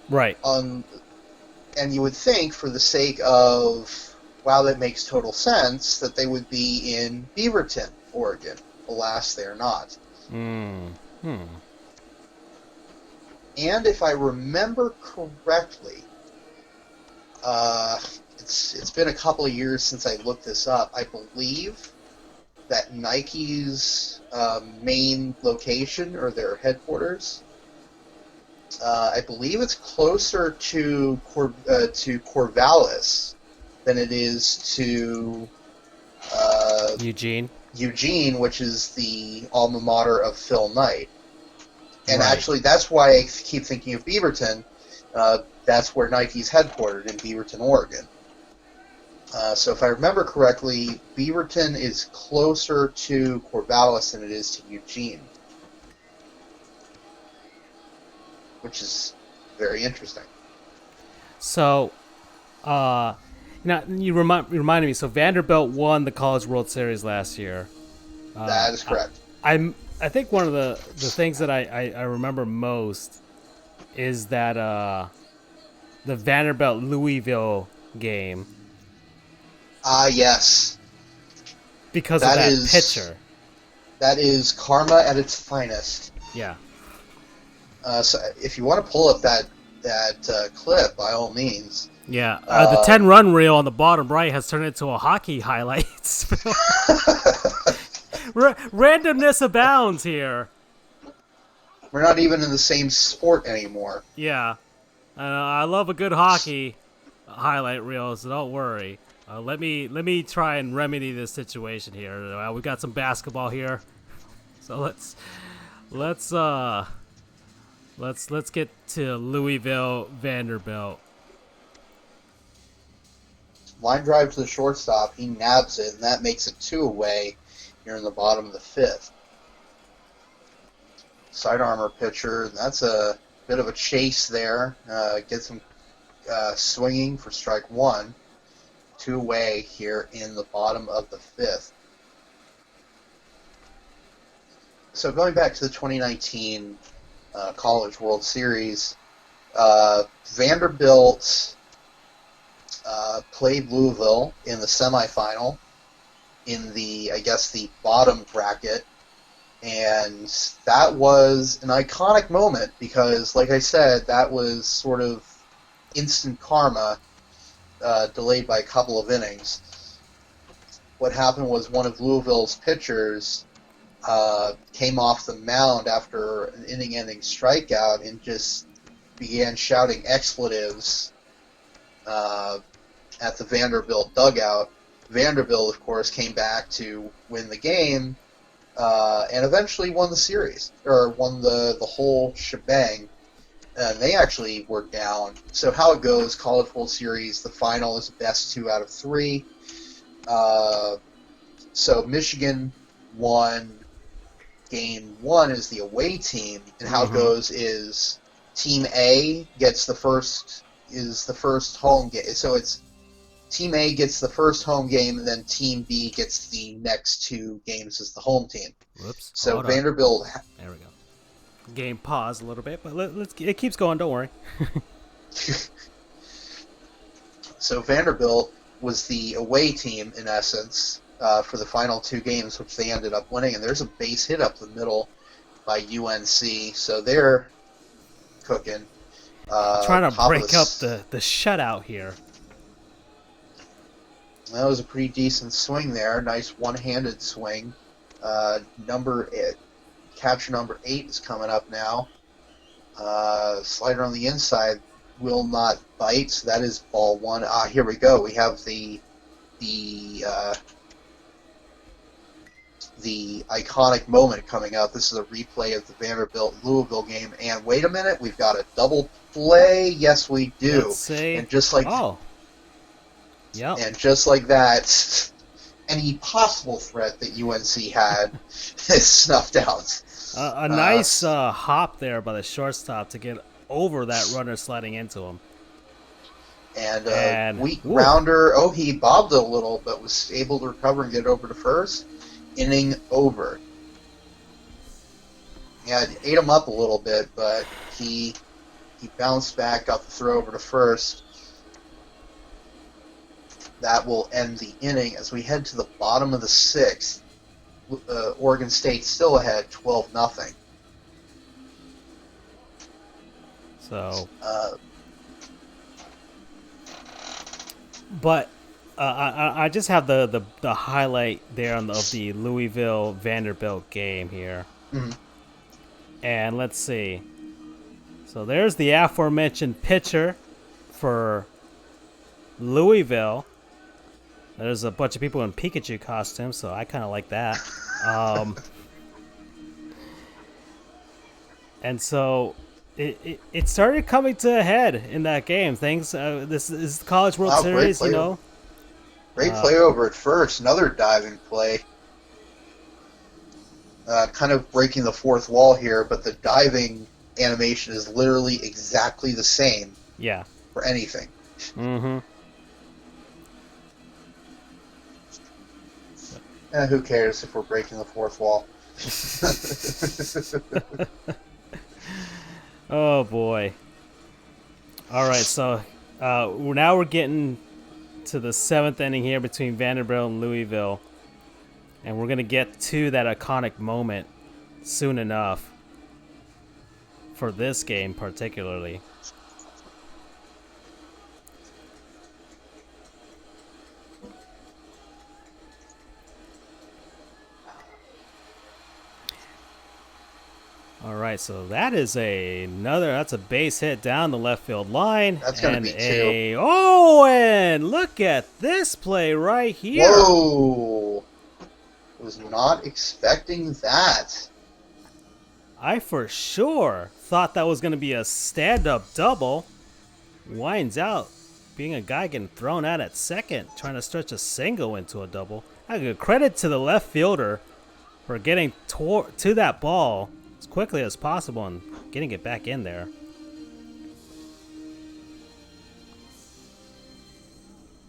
Right. And you would think, for the sake of, wow, that makes total sense, that they would be in Beaverton, Oregon. Alas, they are not. Hmm. And if I remember correctly, it's been a couple of years since I looked this up. I believe that Nike's main location, or their headquarters, I believe it's closer to Corvallis than it is to Eugene, which is the alma mater of Phil Knight. And Right. actually, that's why I keep thinking of Beaverton. That's where Nike's headquartered, in Beaverton, Oregon. So if I remember correctly, Beaverton is closer to Corvallis than it is to Eugene, which is very interesting. So, now you reminded me. So Vanderbilt won the College World Series last year. That is correct. I think one of the things that I remember most is that the Vanderbilt Louisville game, Yes. because That of that is- pitcher. That is karma at its finest. Yeah. So if you want to pull up that clip, by all means. Yeah. The 10-run reel on the bottom right has turned into a hockey highlights. Randomness abounds here. We're not even in the same sport anymore. Yeah. I love a good hockey highlight reel, so don't worry. Let me try and remedy this situation here. We've got some basketball here. So let's get to Louisville Vanderbilt. Line drive to the shortstop. He nabs it, and that makes it 2 away here in the bottom of the 5th. Side armor pitcher. That's a bit of a chase there. Gets him swinging for strike 1. 2 away here in the bottom of the 5th. So going back to the 2019 College World Series, Vanderbilt played Louisville in the semifinal in the bottom bracket, and that was an iconic moment because, like I said, that was sort of instant karma, delayed by a couple of innings. What happened was one of Louisville's pitchers came off the mound after an inning-ending strikeout and just began shouting expletives at the Vanderbilt dugout. Vanderbilt, of course, came back to win the game and eventually won the series, or won the whole shebang. And they actually were down. So how it goes, College World Series, the final is the best 2 out of 3. So Michigan won Game 1 as the away team, and how it goes is Team A gets the first home game. So it's Team A gets the first home game, and then Team B gets the next 2 games as the home team. Whoops. So Vanderbilt. There we go. Game paused a little bit, but it keeps going. Don't worry. So Vanderbilt was the away team in essence for the final 2 games, which they ended up winning. And there's a base hit up the middle by UNC, so they're cooking. Trying to break up the shutout here. That was a pretty decent swing there. Nice one-handed swing. Catcher number 8 is coming up now. Slider on the inside will not bite, so that is ball 1. Here we go. We have the iconic moment coming up. This is a replay of the Vanderbilt-Louisville game. And wait a minute, we've got a double play. Yes, we do. Let's see. And just like Yep. And just like that, any possible threat that UNC had is snuffed out. A nice hop there by the shortstop to get over that runner sliding into him. And weak rounder. Oh, he bobbed a little, but was able to recover and get over to first. Inning over. Yeah, it ate him up a little bit, but he bounced back, got the throw over to first. That will end the inning as we head to the bottom of the 6th. Oregon State still ahead, 12-0. So, but I just have the highlight there of the Louisville Vanderbilt game here, and let's see. So there's the aforementioned pitcher for Louisville. There's a bunch of people in Pikachu costumes, so I kind of like that. And so it started coming to a head in that game. Things this is the College World Series, you know. Great play over at first. Another diving play. Kind of breaking the fourth wall here, but the diving animation is literally exactly the same. Yeah. For anything. Mm-hmm. Who cares if we're breaking the fourth wall? Oh, boy. All right, so now we're getting to the 7th inning here between Vanderbilt and Louisville. And we're going to get to that iconic moment soon enough for this game particularly. All right, so that's a base hit down the left field line. That's going to be 2. Oh, and look at this play right here. Whoa. Was not expecting that. I for sure thought that was going to be a stand-up double. Winds out being a guy getting thrown out at second, trying to stretch a single into a double. I give credit to the left fielder for getting to that ball as quickly as possible and getting it back in there.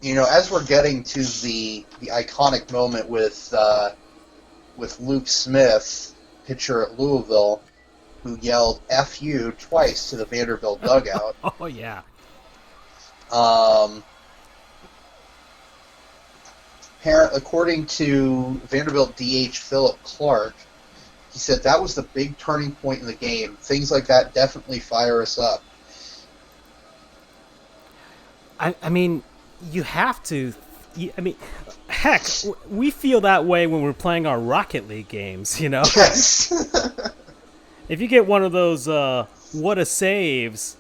You know, as we're getting to the iconic moment with Luke Smith, pitcher at Louisville, who yelled "F you" twice to the Vanderbilt dugout. Oh yeah. According to Vanderbilt DH Philip Clark, he said that was the big turning point in the game. Things like that definitely fire us up. I mean, you have to. I mean, heck, we feel that way when we're playing our Rocket League games, you know? Yes. If you get one of those what a saves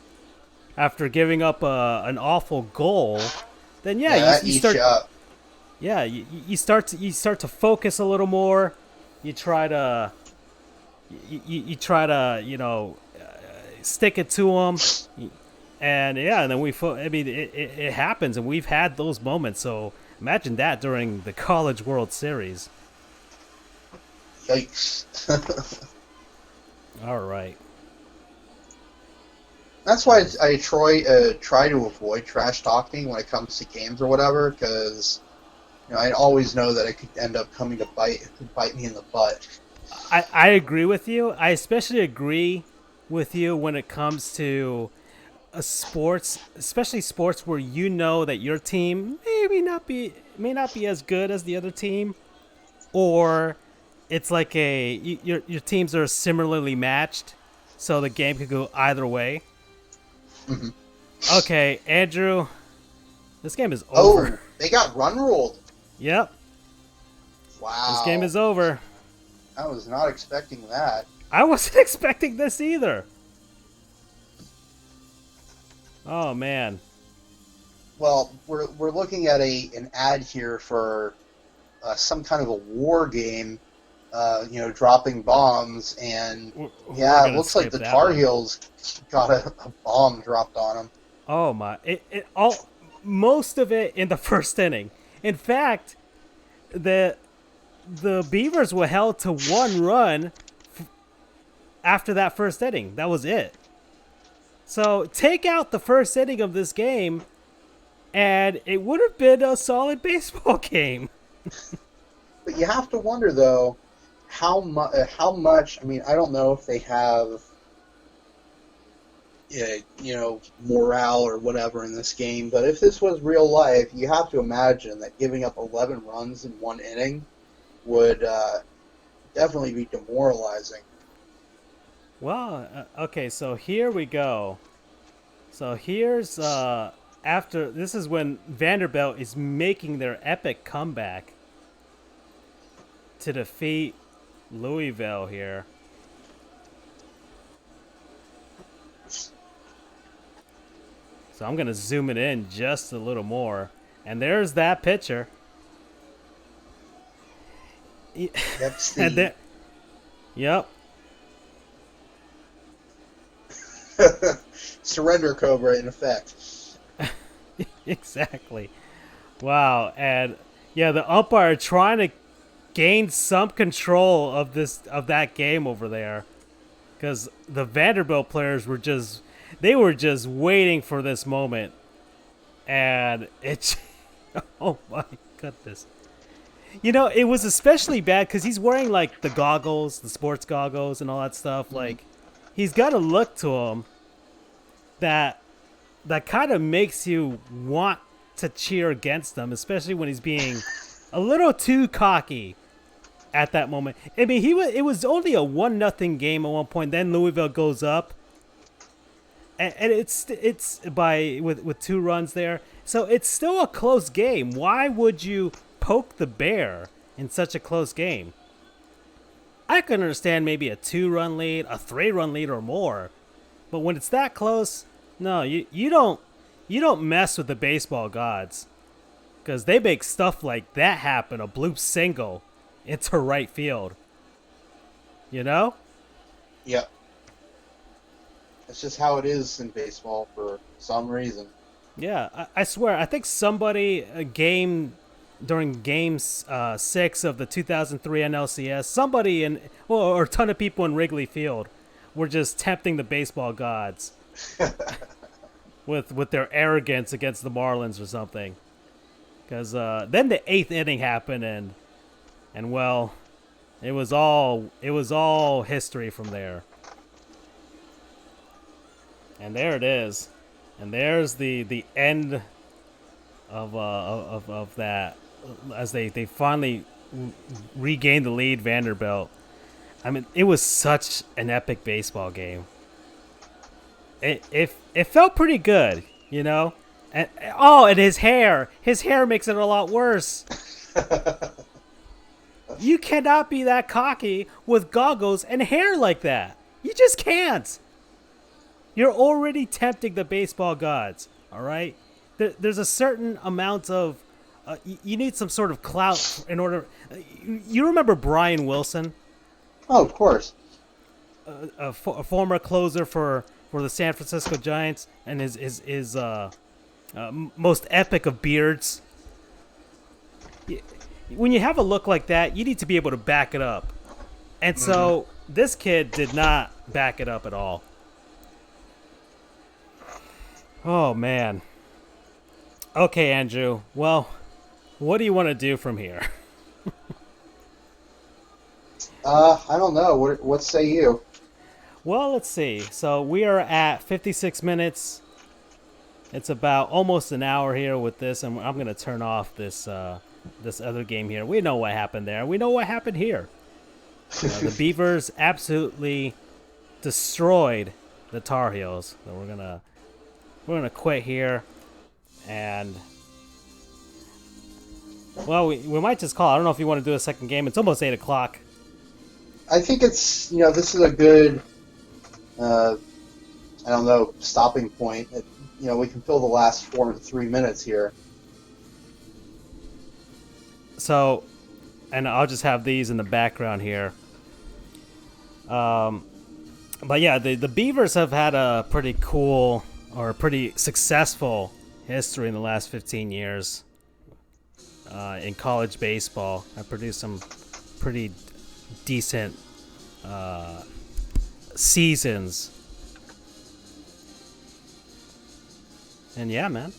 after giving up an awful goal, then you start. Yeah, you start to focus a little more. You try to stick it to them, and then it happens, and we've had those moments. So imagine that during the College World Series. Yikes! All right. That's why I try to avoid trash talking when it comes to games or whatever, because I always know that it could end up coming to bite me in the butt. I agree with you. I especially agree with you when it comes to sports, especially sports where you know that your team may not be as good as the other team, or it's like your teams are similarly matched, so the game could go either way. Mm-hmm. Okay, Andrew, this game is over. Oh, they got run ruled. Yep. Wow. This game is over. I was not expecting that. I wasn't expecting this either. Oh man. Well, we're looking at an ad here for some kind of a war game. Dropping bombs, and it looks like the Tar Heels got a bomb dropped on them. Oh my! Most of it in the first inning. In fact, the Beavers were held to one run after that first inning. That was it. So take out the first inning of this game, and it would have been a solid baseball game. But you have to wonder, though, how much. I mean, I don't know if they have, morale or whatever in this game. But if this was real life, you have to imagine that giving up 11 runs in one inning would definitely be demoralizing. Well, okay, so here we go. So here's after this is when Vanderbilt is making their epic comeback to defeat Louisville here. So I'm going to zoom it in just a little more. And there's that pitcher. That's the... Yep. Surrender Cobra in effect. Exactly. Wow. And the umpire trying to gain some control of that game over there, because the Vanderbilt players were just waiting for this moment, and it's oh my goodness. It was especially bad because he's wearing like the goggles, the sports goggles, and all that stuff. Mm-hmm. Like, he's got a look to him that kind of makes you want to cheer against him, especially when he's being a little too cocky at that moment. I mean, it was only a 1-0 game at one point. Then Louisville goes up, and it's by with 2 runs there. So it's still a close game. Why would you poke the bear in such a close game? I can understand maybe a 2-run lead, a 3-run lead or more, but when it's that close, no, you don't mess with the baseball gods, because they make stuff like that happen. A bloop single into right field. Yep. It's just how it is in baseball for some reason. Yeah, I swear, I think somebody during game 6 of the 2003 NLCS, somebody or a ton of people in Wrigley Field were just tempting the baseball gods with their arrogance against the Marlins or something. Because then the 8th inning happened, and well, it was all history from there. And there it is, and there's the end of that as they finally regained the lead. Vanderbilt. I mean, it was such an epic baseball game. It felt pretty good, you know. And his hair makes it a lot worse. You cannot be that cocky with goggles and hair like that. You just can't. You're already tempting the baseball gods, all right? There's a certain amount of... you need some sort of clout in order... You remember Brian Wilson? Oh, of course. A former closer for the San Francisco Giants, and his most epic of beards. When you have a look like that, you need to be able to back it up. And so this kid did not back it up at all. Oh, man. Okay, Andrew. Well, what do you want to do from here? I don't know. What say you? Well, let's see. So we are at 56 minutes. It's about almost an hour here with this, and I'm going to turn off this other game here. We know what happened there. We know what happened here. The Beavers absolutely destroyed the Tar Heels. So we're gonna quit here, and well, we might just call. I don't know if you want to do a second game. It's almost 8:00. I think it's this is a good I don't know stopping point. We can fill the last 3 minutes here. So, and I'll just have these in the background here. But yeah, the Beavers have had a pretty cool or pretty successful history in the last 15 years in college baseball. I produced some pretty decent seasons. And yeah, man.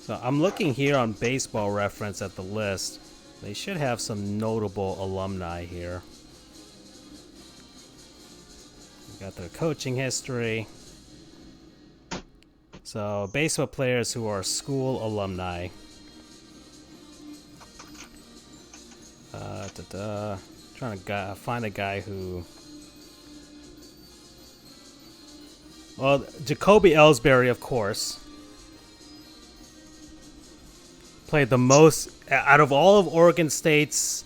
So I'm looking here on Baseball Reference at the list. They should have some notable alumni here. We got their coaching history. So baseball players who are school alumni. Trying to find a guy who... Well, Jacoby Ellsbury, of course. Played the most... Out of all of Oregon State's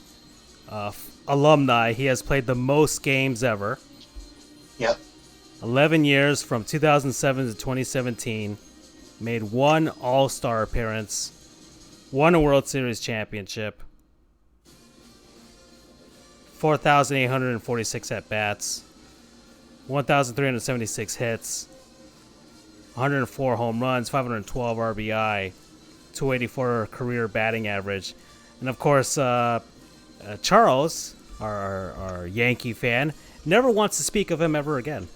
alumni, he has played the most games ever. Yep. 11 years from 2007 to 2017. Made one All-Star appearance. Won a World Series championship. 4,846 at-bats. 1,376 hits. 104 home runs. 512 RBI. 284 career batting average. And of course, Charles, our Yankee fan, never wants to speak of him ever again.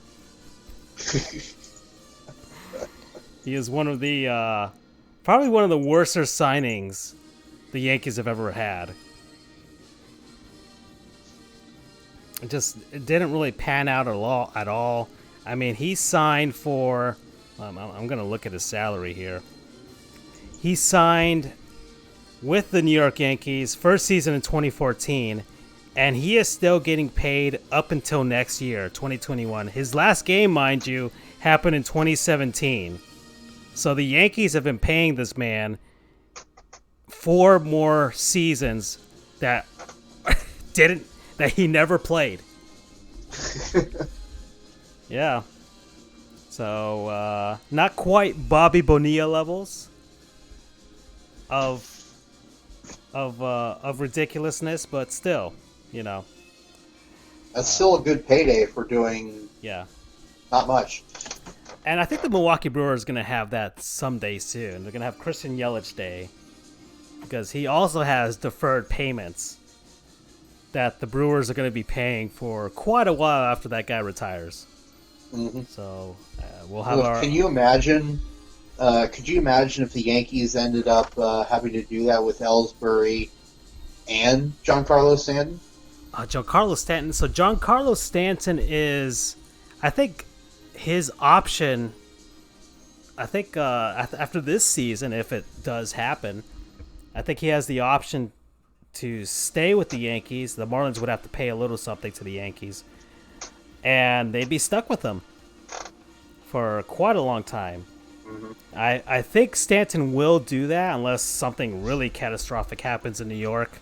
He is one of the probably one of the worser signings the Yankees have ever had. It didn't really pan out at all. I mean, he signed for... I'm going to look at his salary here. He signed with the New York Yankees first season in 2014, and he is still getting paid up until next year, 2021. His last game, mind you, happened in 2017. So the Yankees have been paying this man 4 more seasons that he never played. Yeah. So not quite Bobby Bonilla levels of ridiculousness, but still, That's still a good payday for doing Yeah. not much. And I think the Milwaukee Brewers are going to have that someday soon. They're going to have Christian Yelich Day because he also has deferred payments that the Brewers are going to be paying for quite a while after that guy retires. Mm-hmm. So we'll have our. Can you imagine? Could you imagine if the Yankees ended up having to do that with Ellsbury and Giancarlo Stanton? Giancarlo Stanton. So Giancarlo Stanton is, I think, his option. I think after this season, if it does happen, I think he has the option to stay with the Yankees. The Marlins would have to pay a little something to the Yankees, and they'd be stuck with him for quite a long time. Mm-hmm. I think Stanton will do that unless something really catastrophic happens in New York,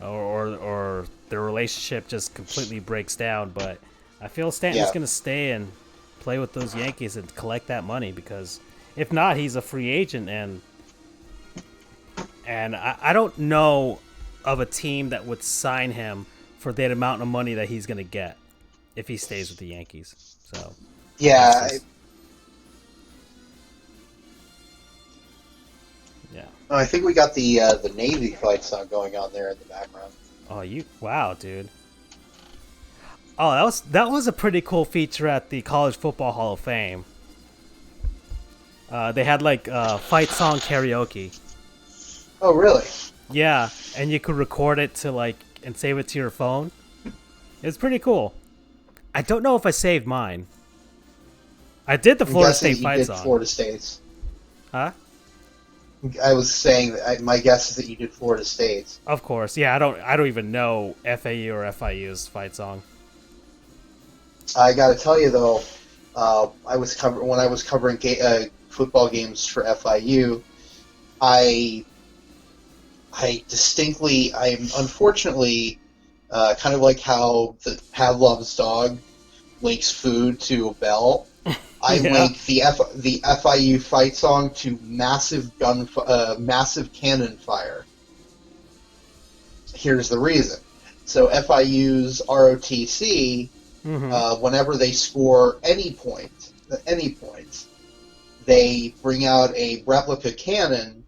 or their relationship just completely breaks down. But I feel Stanton's going to stay and play with those Yankees and collect that money, because if not, he's a free agent, and I don't know of a team that would sign him for that amount of money that he's going to get if he stays with the Yankees. So yeah. I think we got the Navy fight song going on there in the background. Oh, wow, dude. Oh, that was a pretty cool feature at the College Football Hall of Fame. They had fight song karaoke. Oh, really? Yeah, and you could record it and save it to your phone. It's pretty cool. I don't know if I saved mine. I did the Florida State fight song. Florida State's. Huh? I was saying that my guess is that you did Florida State's. Of course, yeah. I don't even know FAU or FIU's fight song. I got to tell you though, when I was covering football games for FIU, I'm unfortunately kind of like how the Pavlov's dog links food to a bell. I link the FIU fight song to massive cannon fire. Here's the reason. So FIU's ROTC, whenever they score any point, they bring out a replica cannon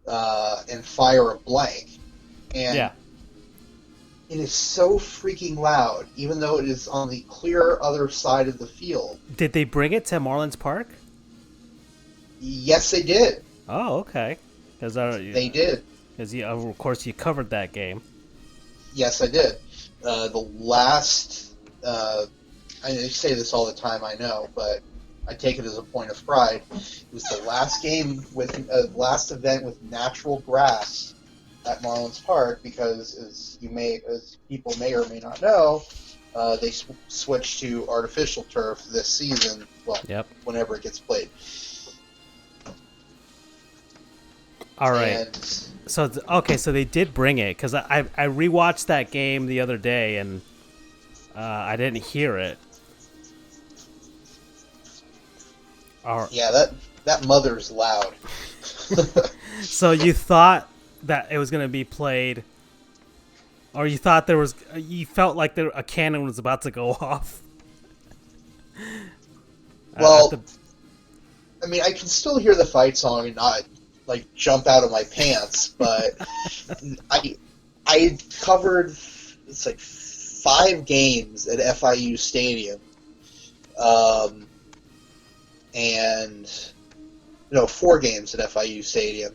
and fire a blank. And it is so freaking loud, even though it is on the clear other side of the field. Did they bring it to Marlins Park? Yes, they did. Oh, okay. They did. Because of course you covered that game. Yes, I did. The last, I say this all the time, I know, but I take it as a point of pride. It was the last game last event with natural grass at Marlins Park, because as people may or may not know, they switched to artificial turf this season. Well, whenever it gets played. All right. So they did bring it, because I rewatched that game the other day and I didn't hear it. Yeah, that mother's loud. So you thought that it was going to be played, or you felt like a cannon was about to go off? Well, I mean, I can still hear the fight song and not jump out of my pants, but I covered 5 games at FIU Stadium, and 4 games at FIU Stadium,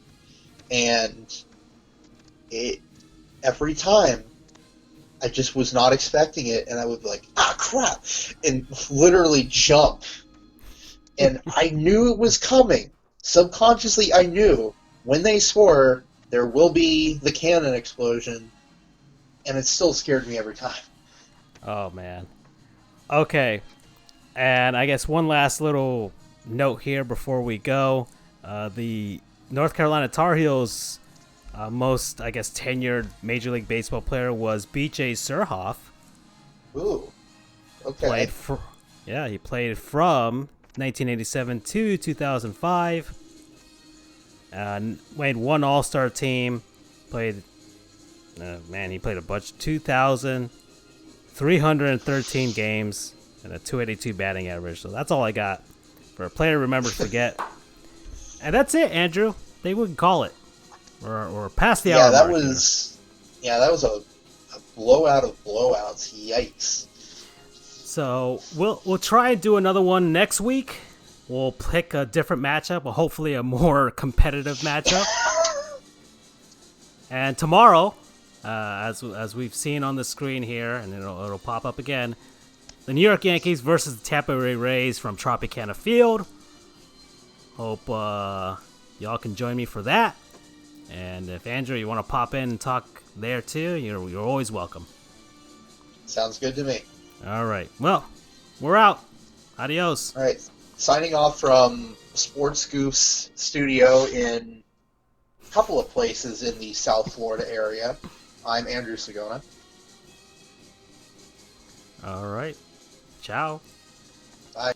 and every time I just was not expecting it, and I would be like, crap, and literally jump. And I knew it was coming. Subconsciously, I knew when they score, there will be the cannon explosion, and it still scared me every time. Oh, man. Okay. And I guess one last little note here before we go. The North Carolina Tar Heels' most, I guess, tenured Major League Baseball player was B.J. Surhoff. Ooh. Okay. He played from 1987 to 2005. Made one All-Star team. He played a bunch. 2000, 313 games, and a 282 batting average. So that's all I got for a player to remember to forget. And that's it, Andrew. They wouldn't call it. We're past the hour mark here. That was a blowout of blowouts. Yikes. So we'll try and do another one next week. We'll pick a different matchup, or hopefully a more competitive matchup. And tomorrow, as we've seen on the screen here, and it'll pop up again, the New York Yankees versus the Tampa Bay Rays from Tropicana Field. Hope y'all can join me for that. And if Andrew, you want to pop in and talk there too, you're always welcome. Sounds good to me. All right. Well, we're out. Adios. All right. Signing off from Sports Goofs studio in a couple of places in the South Florida area. I'm Andrew Sagona. All right. Ciao. Bye.